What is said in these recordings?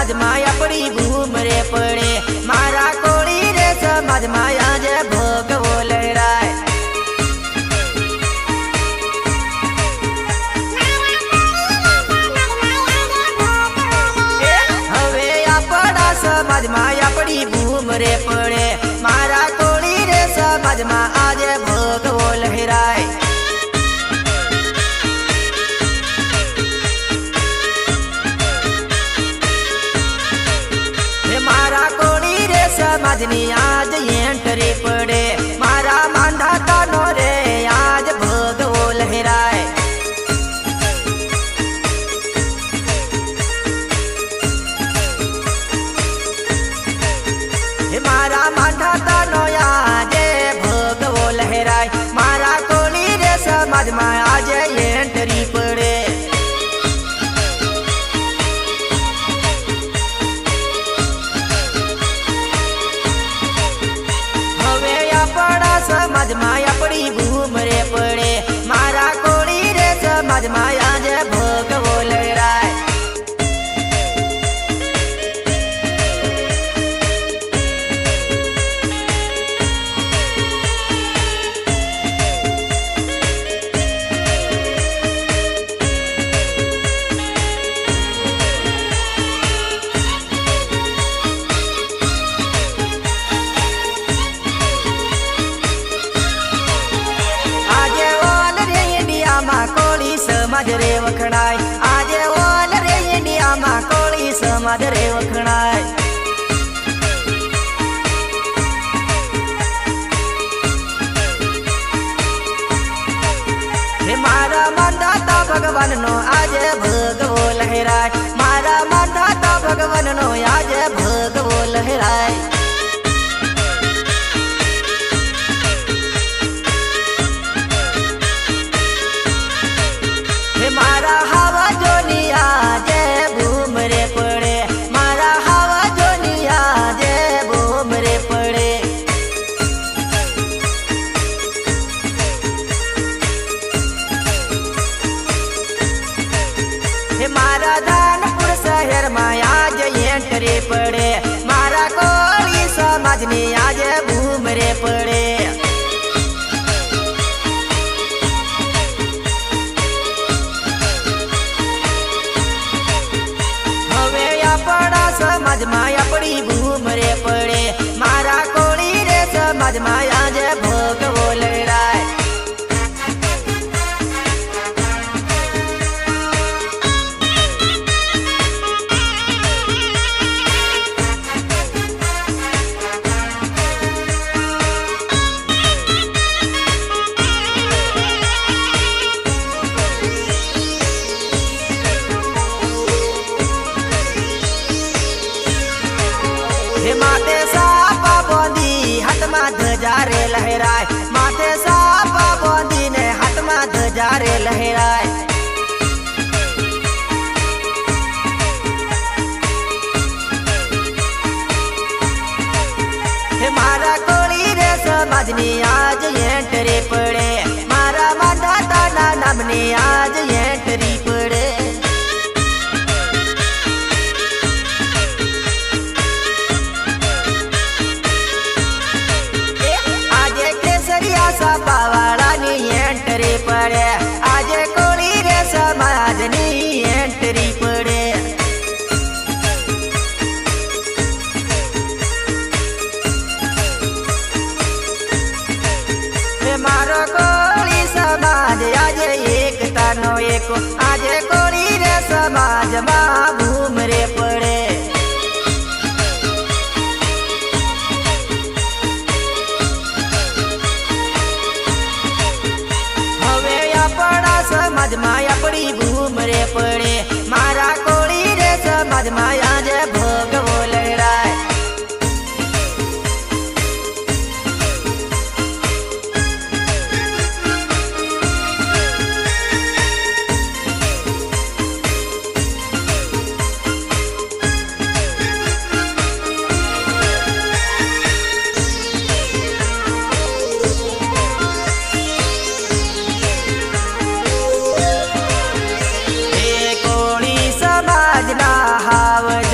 समाज में अपनी भूम रे पड़े मारा कोड़ी रे समाज में आज भोगवो लहराए। हवे अपना समाज में अपनी भूम रे पड़े मारा कोड़ी रे समाज में आज भोगवो लहराए। समाजनी आज एंट्री पड़े मारा मांडा कानो रे आज भोगवो लहराए। मारा मांडा कानो आज भोगवो लहराए मारा कोणी रे समाज में आज एंट्री पड़े। समाज में अपनी भूम रे पड़े मारा कोड़ी रे समाज में आज भोगवो लहराए। समाज रे वखणाय आज ओल रे इंडिया में कोली समाज रे वखणाय। मारा मानदाता भगवान नो आज भोगवो लहराय मारा मानदाता भगवान नो आज भोगवो लहराय। मारा हवा जोनिया जे भूम रे पड़े मारा हवा जोनिया जे भूम रे पड़े। मारा दानपुर शहर में आज एंट्री पड़े मारा कोली समाज में आज भूम रे पड़े। समाज में अपनी भूम रे पड़े मारा कोड़ी रे समाज में आज भोगवो लहराए। माथे सापा बोंदी हाथ में ध्वजा रे लहराए माथे सापा बोंदी ने हाथ में ध्वजा रे लहराए। मारा कोड़ी रे समाजनी आज एंट्री पड़े मारा मानदाता ना नामनी आज एंट्री पड़े। पावाड़ा नी एंट्री पड़े आज कोड़ी रे समाज नी एंट्री पड़े। मारो कोड़ी समाज आज एकता नो एक आज कोड़ी रे समाज में भूम रे पड़े। समाज में अपनी भूम रे पड़े मारा कोड़ी रे समाज में आज भोगवो लहराए। हावड़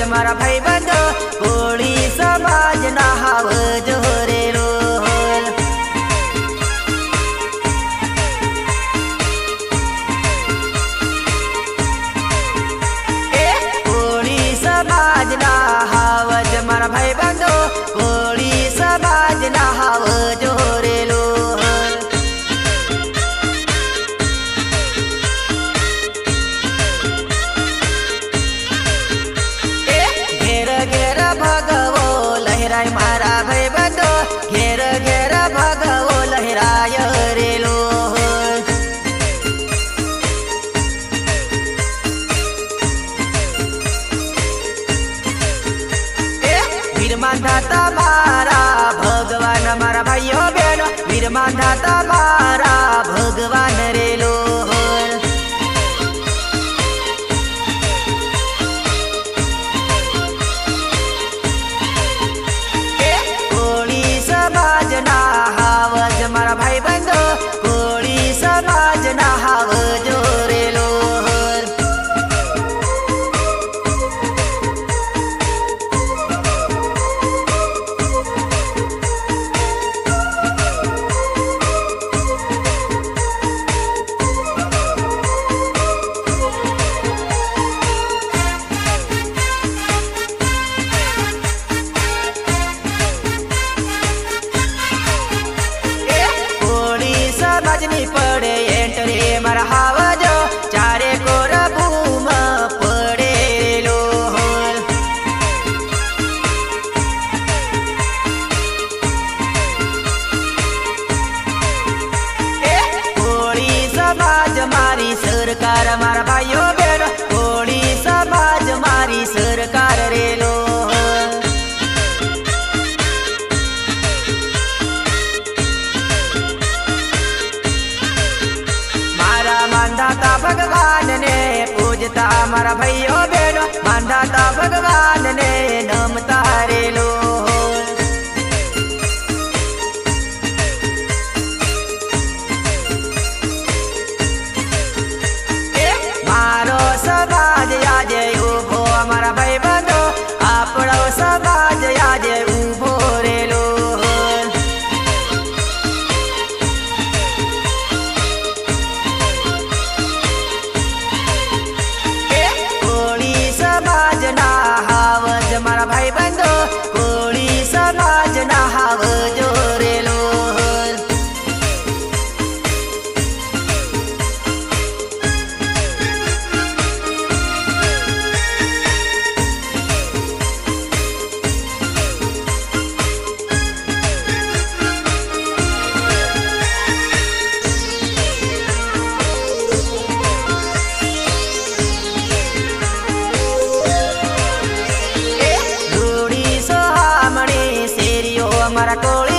समाजना हावज मारा भाई बंधो कोळी समाजना हाव जोरेलो घेर घेर भगवो लहराय मारा भाई बंधो घेर घेर भगवो लहराय रेलो वीर मांधाता मारा भगवान मारा भाइयो बहनो वीर मांधाता मारा भगवान रेलो कोळी समाजना हावज मारा भाई बंधो कोळी समाजना हाव जोरेलो समझनी पड़े एंटरे मारा हावजो चारे कोर भूम पड़े लो कोळी समाज मारी सरकार मारा भाइयों बहनो कोळी समाज मारी सरकार रेलो मांधाता भगवान ने पूजता मारा भाइयों बहनो मांधाता भगवान ने नमता रेलो मारो समाज आजे उभो मारा भाई बंधो आपणो समाज आजे उभो रेलो समाजना हावज मारा भाई बंधो कोळी समाजना हाव जोरेलो मारा कोळी